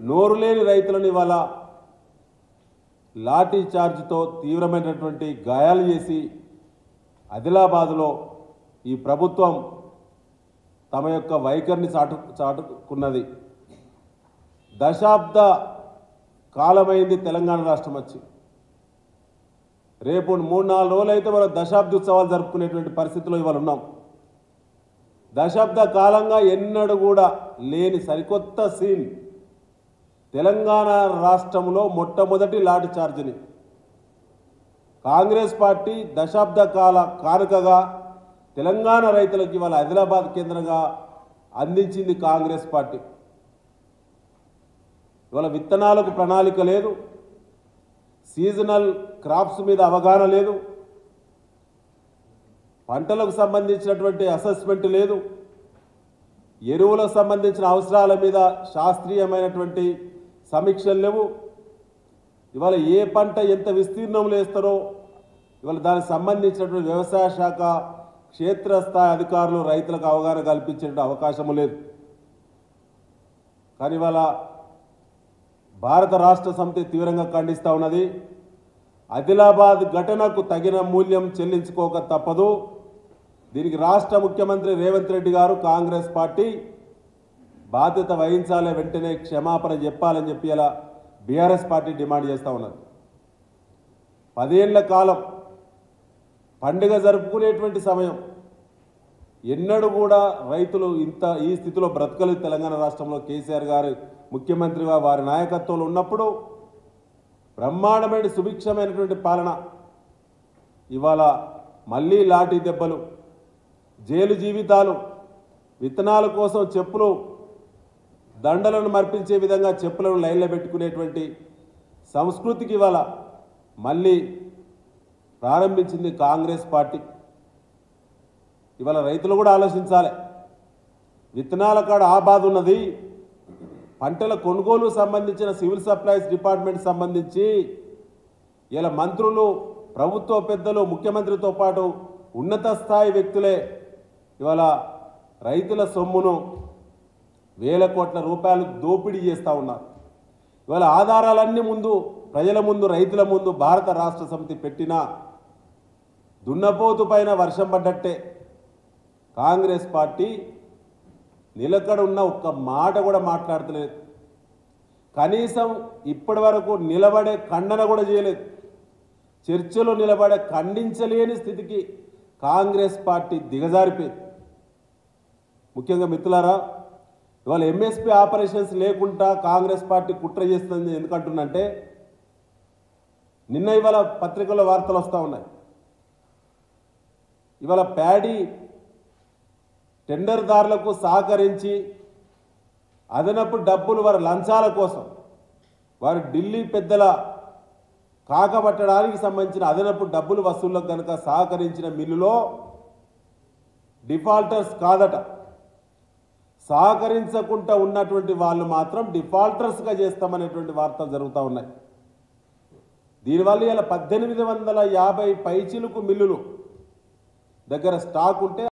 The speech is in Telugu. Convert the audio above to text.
నోరు లేని రైతులను ఇవాళ లాఠీ చార్జ్తో తీవ్రమైనటువంటి గాయాలు చేసి ఆదిలాబాద్లో ఈ ప్రభుత్వం తమ యొక్క వైఖరిని చాటుకున్నది. దశాబ్ద కాలమైంది తెలంగాణ రాష్ట్రం వచ్చి. రేపు 3-4 రోజులైతే మనం దశాబ్ది ఉత్సవాలు జరుపుకునేటువంటి పరిస్థితిలో ఇవాళ ఉన్నాం. దశాబ్ద కాలంగా ఎన్నడూ కూడా లేని సరికొత్త సీన్ తెలంగాణ రాష్ట్రంలో మొట్టమొదటి లాఠీ చార్జిని కాంగ్రెస్ పార్టీ దశాబ్ద కాల కానుకగా తెలంగాణ రైతులకు ఇవాళ ఆదిలాబాద్ కేంద్రంగా అందించింది కాంగ్రెస్ పార్టీ. ఇవాళ విత్తనాలకు ప్రణాళిక లేదు, సీజనల్ క్రాప్స్ మీద అవగాహన లేదు, పంటలకు సంబంధించినటువంటి అసెస్మెంట్ లేదు, ఎరువులకు సంబంధించిన అవసరాల మీద శాస్త్రీయమైనటువంటి సమీక్షలు లేవు. ఇవాళ ఏ పంట ఎంత విస్తీర్ణంలో వేస్తారో ఇవాళ దానికి సంబంధించినటువంటి వ్యవసాయ శాఖ క్షేత్రస్థాయి అధికారులు రైతులకు అవగాహన కల్పించే అవకాశం లేదు. కానీ ఇవాళ భారత రాష్ట్ర సమితి తీవ్రంగా ఖండిస్తూ ఉన్నది. ఆదిలాబాద్ ఘటనకు తగిన మూల్యం చెల్లించుకోక తప్పదు. దీనికి రాష్ట్ర ముఖ్యమంత్రి రేవంత్ రెడ్డి గారు కాంగ్రెస్ పార్టీ బాధ్యత వహించాలి, వెంటనే క్షమాపణ చెప్పాలని చెప్పి ఇలా బీఆర్ఎస్ పార్టీ డిమాండ్ చేస్తూ ఉన్నది. 10 ఏళ్ల కాలం పండుగ జరుపుకునేటువంటి సమయం ఎన్నడూ కూడా రైతులు ఈ స్థితిలో బ్రతకలేదు. తెలంగాణ రాష్ట్రంలో కేసీఆర్ గారు ముఖ్యమంత్రిగా వారి నాయకత్వంలో ఉన్నప్పుడు బ్రహ్మాండమైన సుభిక్షమైనటువంటి పాలన. ఇవాళ మళ్ళీ లాఠీ దెబ్బలు, జైలు జీవితాలు, విత్తనాల కోసం చెప్పులు దండలను మర్పించే విధంగా చెప్పులను లైన్లో పెట్టుకునేటువంటి సంస్కృతికి ఇవాళ మళ్ళీ ప్రారంభించింది కాంగ్రెస్ పార్టీ. ఇవాళ రైతులు కూడా ఆలోచించాలి. విత్తనాల కాడ ఆ బాధ ఉన్నది. పంటల కొనుగోలు సంబంధించిన సివిల్ సప్లైస్ డిపార్ట్మెంట్ సంబంధించి ఇలా మంత్రులు, ప్రభుత్వ పెద్దలు, ముఖ్యమంత్రితో పాటు ఉన్నత స్థాయి వ్యక్తులే ఇవాళ రైతుల సొమ్మును వేల కోట్ల రూపాయలు దోపిడీ చేస్తూ ఉన్నారు. ఇవాళ ఆధారాలన్నీ ప్రజల ముందు, రైతుల ముందు భారత రాష్ట్ర సమితి పెట్టిన దున్నపోతు పైన వర్షం పడ్డట్టే కాంగ్రెస్ పార్టీ నిలకడ ఉన్న ఒక్క మాట కూడా మాట్లాడతలేదు. కనీసం ఇప్పటి వరకు నిలబడే ఖండన కూడా చేయలేదు. చర్చలో నిలబడే ఖండించలేని స్థితికి కాంగ్రెస్ పార్టీ దిగజారిపోయింది. ముఖ్యంగా మిత్రులారా, ఇవాళ ఎంఎస్పీ ఆపరేషన్స్ లేకుండా కాంగ్రెస్ పార్టీ కుట్ర చేస్తుంది. ఎందుకంటున్నంటే నిన్న ఇవాళ పత్రికల్లో వార్తలు వస్తూ ఉన్నాయి. ఇవాళ ప్యాడీ టెండర్దారులకు సహకరించి అదనపు డబ్బులు వారి లంచాల కోసం వారి ఢిల్లీ పెద్దల కాకపట్టడానికి సంబంధించిన అదనపు డబ్బులు వసూళ్లకు కనుక సహకరించిన మిల్లులో డిఫాల్టర్స్ కాదట, సహకరించకుండా ఉన్నటువంటి వాళ్ళు మాత్రం డిఫాల్టర్స్గా చేస్తామనేటువంటి వార్తలు జరుగుతూ ఉన్నాయి. దీనివల్ల ఇలా 1850 పైచిలుకు మిల్లులు దగ్గర స్టాక్ ఉంటే